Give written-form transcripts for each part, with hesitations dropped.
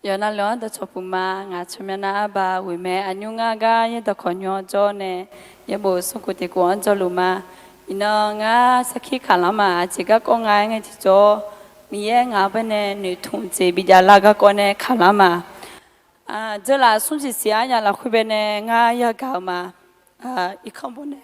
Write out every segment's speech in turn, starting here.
giờ nó lớn tới chụp mà ngã chụp mà bà với mẹ anh nhung ngã ga như tao còn nhỏ cho nè giờ bố sống của thì của anh cho luôn mà nó ngã sau khi khá lắm mà chỉ có con gái nghe thì cho mình ngã bên này nữ thùng chế bây giờ là cái con này khá lắm mà giờ là xuống chỉ xí nhà là khu bên này ngã giờ cao mà ít không bên này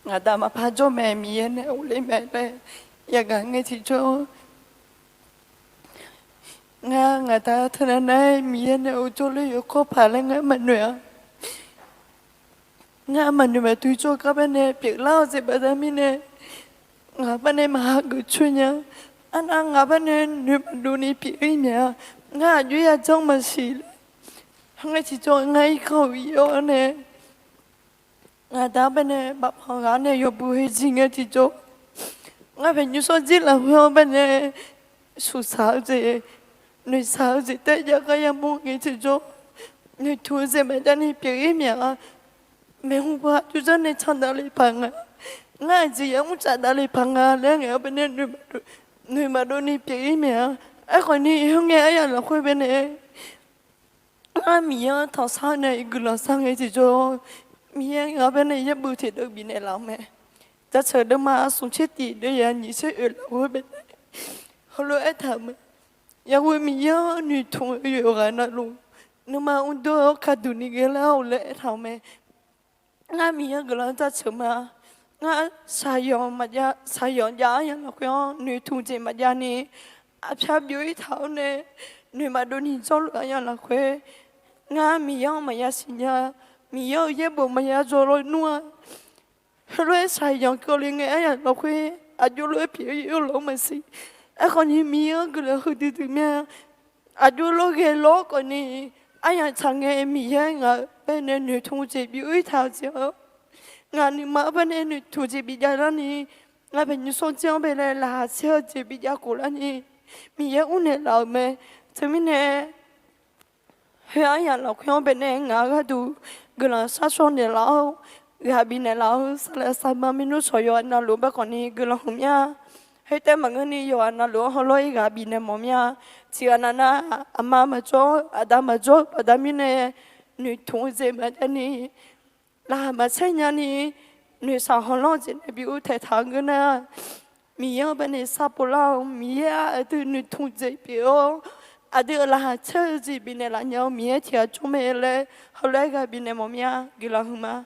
ngã ta mà phá cho mẹ miên này uli mẹ này giờ ngã nghe thì cho ngã ta thân này miên này cho lấy có phải là ngã mình nữa ngã mình mà tôi cho các bên này việc lao gì bây giờ mình này ngã bên này mà cứ chui nhá anh ngã bên này nếu mà đồ này bị ấy nhá ngã duy ở trong mà xí ngã chỉ cho ngay khẩu yêu này ngã ta bên này bắp họ ngã này yêu bùi gì ngã chỉ cho ngã phải như số gì là không bên này số sáu gì nơi sáu gì tới giờ cái em muốn nghĩ chỉ cho nơi thua gì mà đang đi bị ấy nhá mẹ hôm qua tôi rất nên chọn đạo lý bằng à ngay gì cũng chọn đạo lý bằng à lấy nghe bên này người mà đôi đi bị mẹ ai còn đi không nghe ai là khơi bên này ai mía thằng sao này cứ lo sang cái gì cho mía ở bên này giúp bự thì được bị này làm mẹ ta chờ đâu mà xuống chết thì đây là nhị sẽ ở là khơi bên này hồi lúc ấy thầm ya khơi mía女同有人那路那么我都看到你个了后来thầm mẹ ngay mía cái lo ta chờ mà ngay Sài Gòn giá ya là cái nữ thùng gì mà giá này áp sát dưới thảo này nữ mà đôi nhìn cho lửa ya là cái ngay mía mà ya xin ya mía ya bộ mà ya cho rồi nuôi rồi Sài Gòn cái liền nghe ya là cái cho lửa phía yêu lỗ mà xí còn như mía cái là hơi từ từ mẹ cho lỗ cái lỗ còn ní ai chẳng nghe mía ngờ bên này nữ thùng gì dưới thảo chứ ngài mà bên này thủ chỉ bị gia này ngài bên như số chương bên này là chưa chỉ bị gia cổ là nhỉ mình nhớ uống này là mẹ cho mình nè hơi ai là không bên này ngài cái đủ cái là sát son này là gà bên này là sao sao mà mình nói soi anh là lúc bây còn đi cái là không nhá hay tên mà người này anh là lúc họ nói gà bên này mồm nhá chỉ anh là ama mà cho ada mà cho ada mình nè nữ thùng gì mà anh là mà xem nhà này người sao họ lo chuyện này biểu thể thằng cái này mía bên này sao bố lao mía ở từ người thùng dây biểu ở từ là chơi gì bên này là nhau mía thì ở chỗ mẹ lại họ lấy cái bên này mà mía cái là không mà